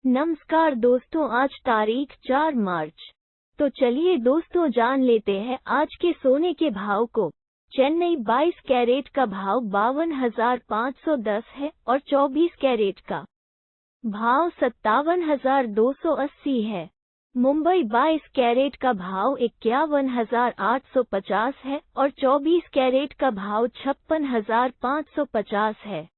नमस्कार दोस्तों, आज तारीख 4 मार्च। तो चलिए दोस्तों जान लेते हैं आज के सोने के भाव को। चेन्नई 22 कैरेट का भाव 52,510 है और 24 कैरेट का भाव 57,280 है। मुंबई 22 कैरेट का भाव 51,850 है और 24 कैरेट का भाव 56,550 है।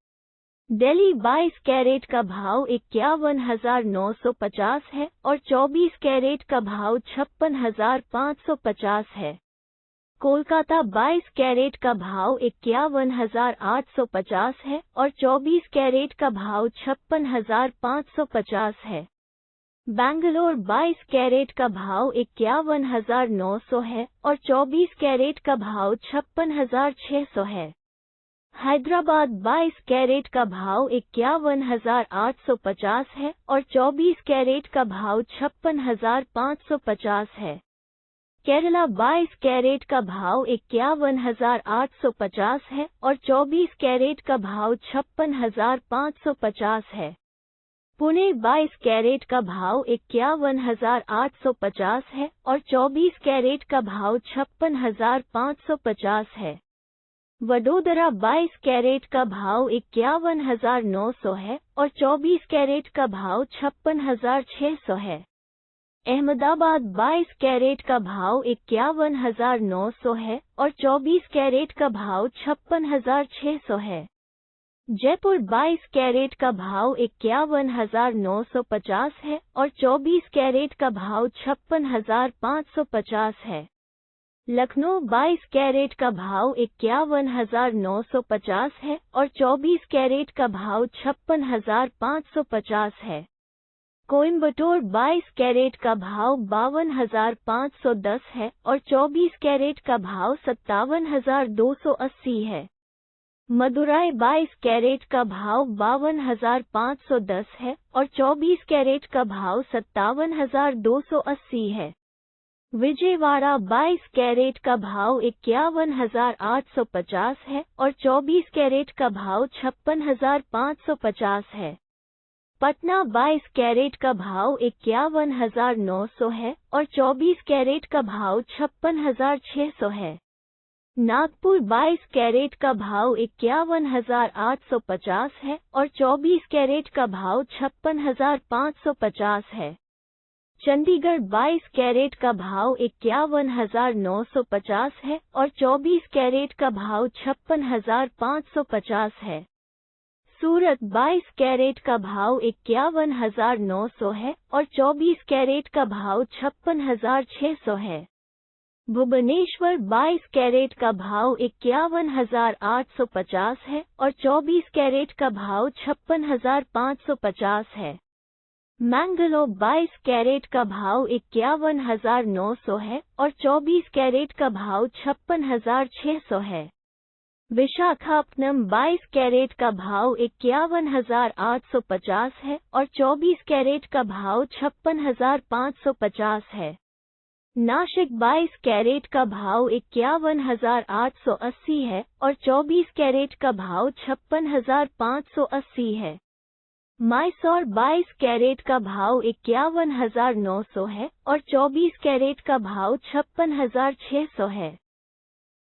दिल्ली 22 कैरेट का भाव 51,950 है और 24 कैरेट का भाव 56,550 है। कोलकाता 22 कैरेट का भाव 51,850 है और 24 कैरेट का भाव 56,550 है। बेंगलोर 22 कैरेट का भाव 51,900 है और 24 कैरेट का भाव 56,600 है। हैदराबाद 22 कैरेट का भाव 51,850 है और 24 कैरेट का भाव 56,550 है। केरला 22 कैरेट का भाव 51,850 है और 24 कैरेट का भाव 56,550 है। पुणे 22 कैरेट का भाव 51,850 है और 24 कैरेट का भाव 56,550 है। वडोदरा 22 कैरेट का भाव 51,900 है और 24 कैरेट का भाव 56,600 है। अहमदाबाद 22 कैरेट का भाव 51,900 है और 24 कैरेट का भाव 56,600 है। जयपुर 22 कैरेट का भाव 51,950 है और 24 कैरेट का भाव 56,550 है। लखनऊ 22 कैरेट का भाव 51,950 है और 24 कैरेट का भाव 56,550 है। कोयम्बटूर 22 कैरेट का भाव 52,510 है और 24 कैरेट का भाव 57,280 है। मदुराई 22 कैरेट का भाव 52,510 है और 24 कैरेट का भाव 57,280 है। विजयवाड़ा 22 कैरेट का भाव 51,850 है और 24 कैरेट का भाव 56,550 है। पटना 22 कैरेट का भाव 51,900 है और 24 कैरेट का भाव 56,600 है। नागपुर 22 कैरेट का भाव 51,850 है और 24 कैरेट का भाव 56,550 है। चंडीगढ़ 22 कैरेट का भाव 51,950 है और 24 कैरेट का भाव 56,550 है। सूरत 22 कैरेट का भाव 51,900 है और 24 कैरेट का भाव 56,600 है। भुवनेश्वर 22 कैरेट का भाव 51,850 है और 24 कैरेट का भाव 56,550 है। मैंगलोर 22 कैरेट का भाव 51,900 है और 24 कैरेट का भाव 56,600 है। विशाखापट्टनम 22 कैरेट का भाव 51,850 है और 24 कैरेट का भाव 56,550 है। नासिक 22 कैरेट का भाव 51,880 है और 24 कैरेट का भाव 56,580 है। मैसूर 22 कैरेट का भाव 51,900 है और 24 कैरेट का भाव 56,600 है।